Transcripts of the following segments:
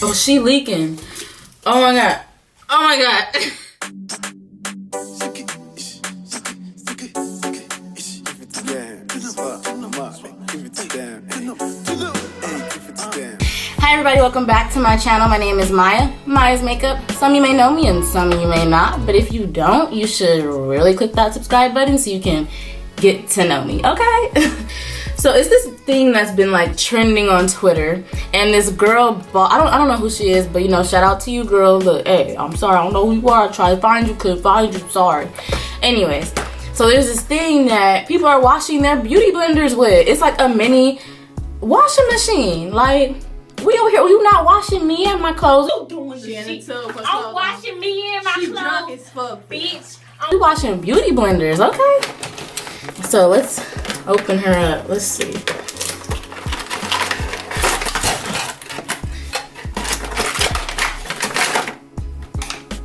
Oh, she leaking. Oh my god. Oh my god. Hi everybody, welcome back to my channel. My name is Maya, Maya's Makeup. Some of you may know me and some of you may not, but if you don't, you should really click that subscribe button so you can get to know me, okay? So it's this thing that's been like trending on Twitter, and this girl bought, I don't know who she is, but you know, shout out to you, girl. Look, hey, I'm sorry, I don't know who you are. I tried to find you, couldn't find you, sorry. Anyways, so there's this thing that people are washing their beauty blenders with. It's like a mini washing machine. Like, we over here, you not washing me and my clothes. You doing the shit. I'm washing me and my clothes. Drunk as fuck, bitch. I'm washing beauty blenders, okay? So let's open her up. Let's see.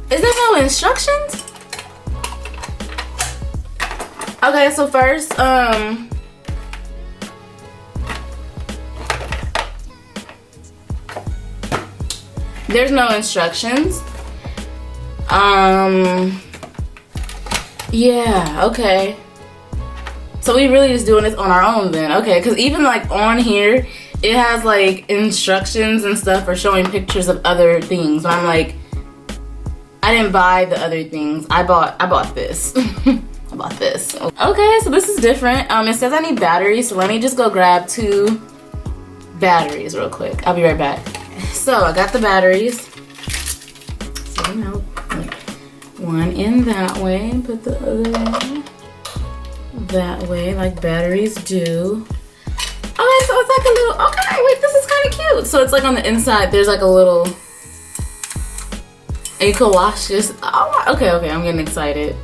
Is there no instructions? Okay, so first, there's no instructions. Yeah, okay. So we really just doing this on our own then, okay? Because even like on here, it has like instructions and stuff for showing pictures of other things. So I'm like, I didn't buy the other things. I bought this. I bought this. Okay, so this is different. It says I need batteries, so let me just go grab 2 batteries real quick. I'll be right back. So I got the batteries. So you know, one in that way, put the other one that way, like batteries do. Okay, so it's like a little, okay, wait, this is kind of cute. So it's like on the inside, there's like a little, and you can wash this. Oh, okay, I'm getting excited.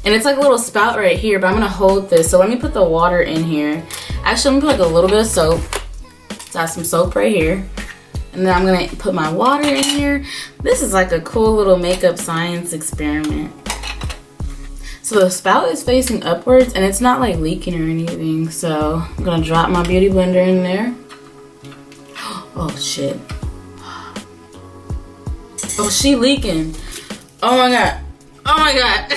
And it's like a little spout right here, but I'm gonna hold this. So let me put the water in here. Actually, I'm gonna put like a little bit of soap. So I have some soap right here. And then I'm gonna put my water in here. This is like a cool little makeup science experiment. So the spout is facing upwards and it's not like leaking or anything. So I'm gonna drop my beauty blender in there. Oh shit. Oh, she leaking. Oh my god. Oh my god.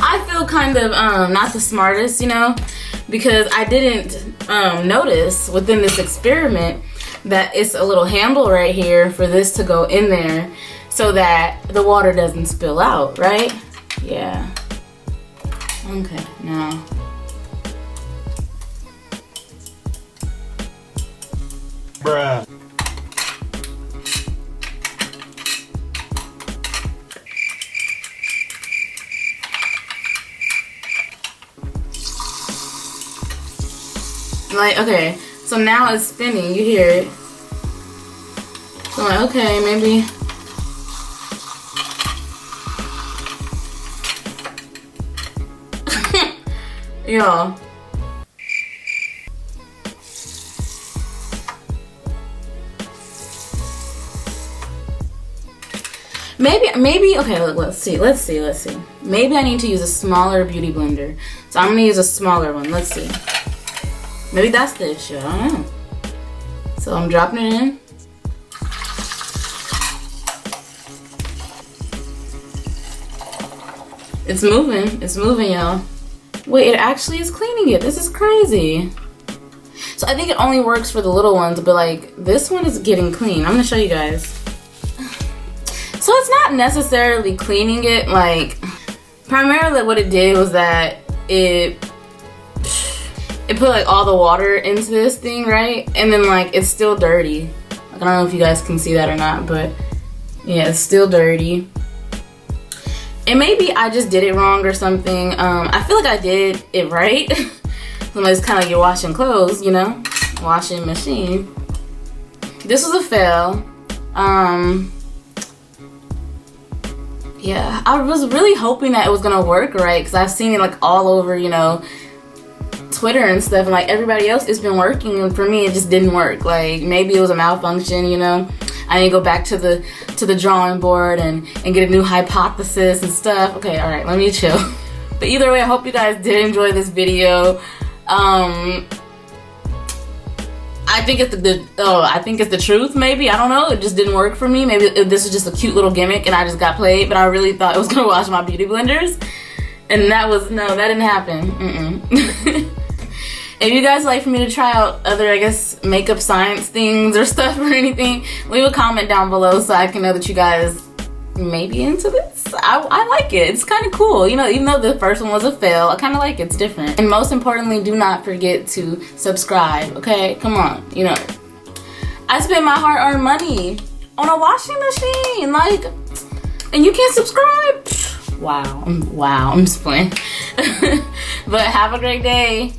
I feel kind of not the smartest, you know, because I didn't notice within this experiment that it's a little handle right here for this to go in there so that the water doesn't spill out, right? Yeah. Okay, now. Bruh. Like, okay, so now it's spinning, you hear it. So I'm like, okay, maybe. Y'all. Maybe, okay, look, let's see. Maybe I need to use a smaller beauty blender. So I'm gonna use a smaller one, let's see. Maybe that's the issue, I don't know. So I'm dropping it in. It's moving, y'all. Wait, it actually is cleaning it. This is crazy. So I think it only works for the little ones, but like this one is getting clean. I'm gonna show you guys. So it's not necessarily cleaning it, like primarily what it did was that it put like all the water into this thing, right? And then like it's still dirty. Like, I don't know if you guys can see that or not, but yeah, it's still dirty. And maybe I just did it wrong or something. I feel like I did it right. So it's kind of like you're washing clothes, you know? Washing machine. This was a fail. Yeah, I was really hoping that it was gonna work right, because I've seen it like all over, you know, Twitter and stuff, and like everybody else, it's been working, and for me it just didn't work. Like maybe it was a malfunction, you know. I need to go back to the drawing board and get a new hypothesis and stuff. Okay, all right, let me chill. But either way, I hope you guys did enjoy this video. I think it's the truth. Maybe, I don't know. It just didn't work for me. Maybe this is just a cute little gimmick, and I just got played. But I really thought it was gonna wash my beauty blenders, and that didn't happen. If you guys like for me to try out other, I guess, makeup science things or stuff or anything, leave a comment down below so I can know that you guys may be into this. I like it. It's kind of cool. You know, even though the first one was a fail, I kind of like it. It's different. And most importantly, do not forget to subscribe, okay? Come on. You know, I spent my hard-earned money on a washing machine, like, and you can't subscribe? Wow. I'm just playing. But have a great day.